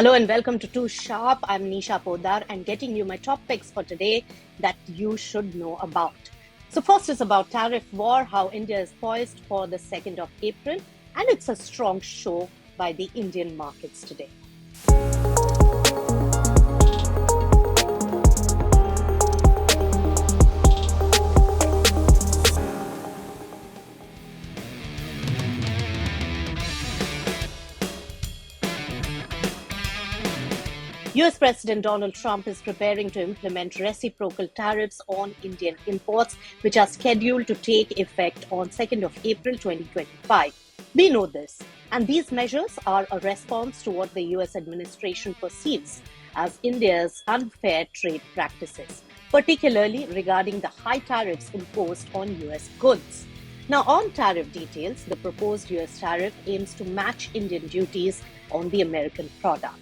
Hello and welcome to Too Sharp. I'm Nisha Podar and getting you my top picks for today that you should know about. So first is about tariff war, how India is poised for the 2nd of April, and it's a strong show by the Indian markets today. US President Donald Trump is preparing to implement reciprocal tariffs on Indian imports, which are scheduled to take effect on 2nd of April 2025. We know this, and these measures are a response to what the US administration perceives as India's unfair trade practices, particularly regarding the high tariffs imposed on US goods. Now, on tariff details, the proposed US tariff aims to match Indian duties on the American products.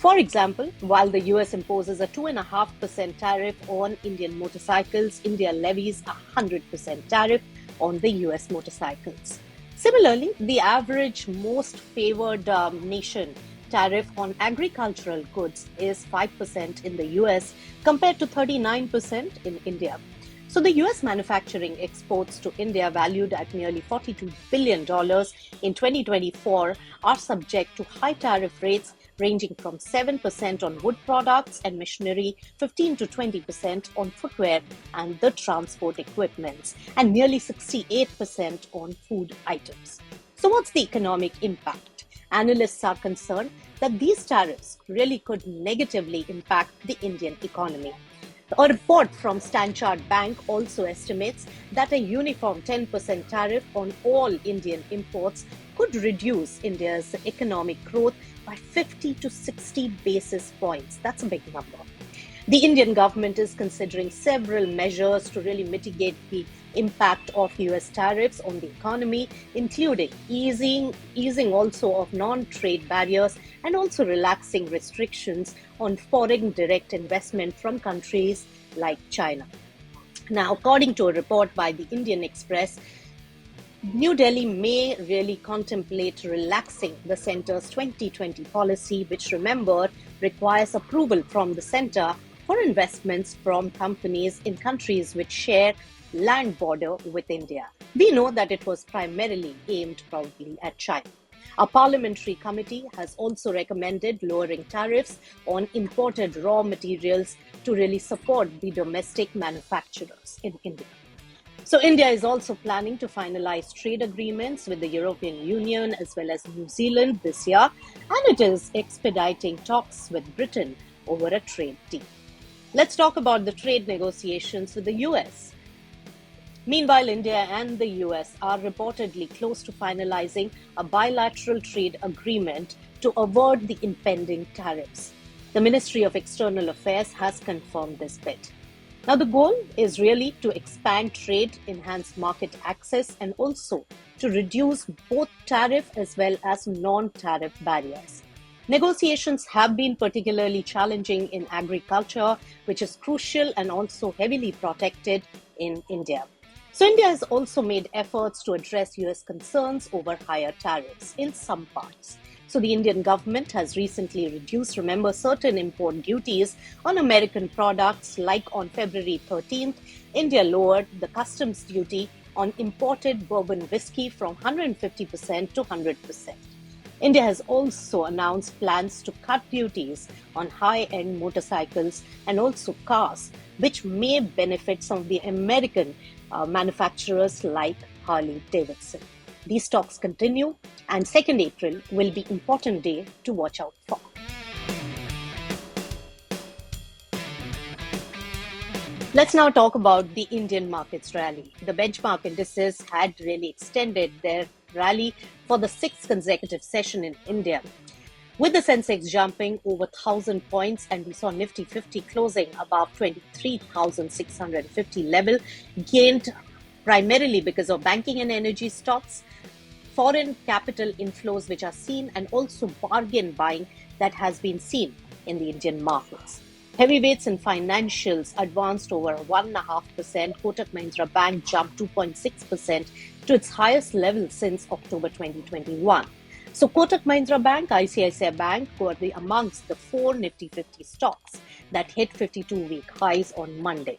For example, while the US imposes a 2.5% tariff on Indian motorcycles, India levies a 100% tariff on the US motorcycles. Similarly, the average most favored nation tariff on agricultural goods is 5% in the US compared to 39% in India. So the US manufacturing exports to India, valued at nearly $42 billion in 2024, are subject to high tariff rates ranging from 7% on wood products and machinery, 15 to 20% on footwear and the transport equipments, and nearly 68% on food items. So what's the economic impact? Analysts are concerned that these tariffs really could negatively impact the Indian economy. A report from Standard Bank also estimates that a uniform 10% tariff on all Indian imports could reduce India's economic growth by 50 to 60 basis points. That's a big number. The Indian government is considering several measures to really mitigate the impact of US tariffs on the economy, including easing also of non-trade barriers and also relaxing restrictions on foreign direct investment from countries like China. Now, according to a report by the Indian Express, New Delhi may really contemplate relaxing the centre's 2020 policy, which, remember, requires approval from the centre for investments from companies in countries which share land border with India. We know that it was primarily aimed probably at China. A parliamentary committee has also recommended lowering tariffs on imported raw materials to really support the domestic manufacturers in India. So India is also planning to finalize trade agreements with the European Union as well as New Zealand this year, and it is expediting talks with Britain over a trade deal. Let's talk about the trade negotiations with the US. Meanwhile, India and the US are reportedly close to finalizing a bilateral trade agreement to avert the impending tariffs. The Ministry of External Affairs has confirmed this bit. Now, the goal is really to expand trade, enhance market access, and also to reduce both tariff as well as non-tariff barriers. Negotiations have been particularly challenging in agriculture, which is crucial and also heavily protected in India. So India has also made efforts to address US concerns over higher tariffs in some parts. So the Indian government has recently reduced, remember, certain import duties on American products, like on February 13th, India lowered the customs duty on imported bourbon whiskey from 150% to 100%. India has also announced plans to cut duties on high-end motorcycles and also cars, which may benefit some of the American manufacturers like Harley-Davidson. These talks continue, and 2nd April will be an important day to watch out for. Let's now talk about the Indian markets rally. The benchmark indices had really extended their rally for the 6th consecutive session in India, with the Sensex jumping over 1,000 points, and we saw Nifty 50 closing above 23,650 level, gained primarily because of banking and energy stocks, foreign capital inflows which are seen, and also bargain buying that has been seen in the Indian markets. Heavyweights and financials advanced over 1.5%. Kotak Mahindra Bank jumped 2.6% to its highest level since October 2021. So Kotak Mahindra Bank, ICICI Bank were amongst the four Nifty 50 stocks that hit 52-week highs on Monday.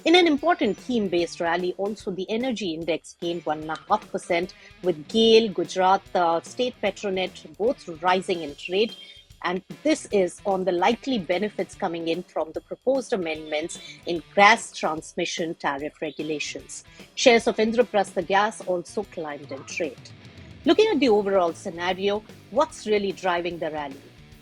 In an important theme-based rally, also the energy index gained 1.5%, with GAIL, Gujarat State Petronet both rising in trade. And this is on the likely benefits coming in from the proposed amendments in gas transmission tariff regulations. Shares of Indraprastha Gas also climbed in trade. Looking at the overall scenario, what's really driving the rally?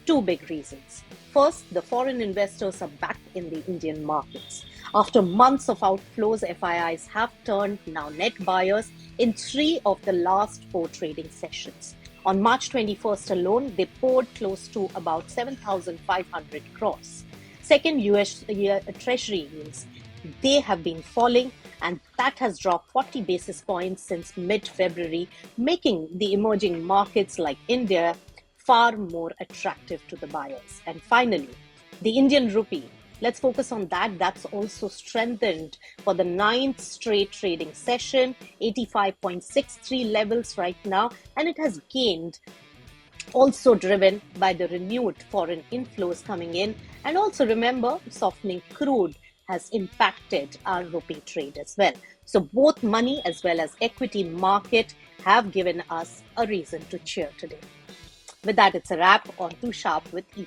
Two big reasons. First, the foreign investors are back in the Indian markets. After months of outflows, FIIs have turned now net buyers in 3 of the last 4 trading sessions. On March 21st alone, they poured close to about 7,500 crores. Second, US Treasury yields, they have been falling, and that has dropped 40 basis points since mid-February, making the emerging markets like India far more attractive to the buyers. And finally, the Indian rupee. Let's focus on that. That's also strengthened for the 9th straight trading session, 85.63 levels right now, and it has gained, also driven by the renewed foreign inflows coming in. And also remember, softening crude has impacted our rupee trade as well. So both money as well as equity market have given us a reason to cheer today. With that, it's a wrap on Too Sharp with ET.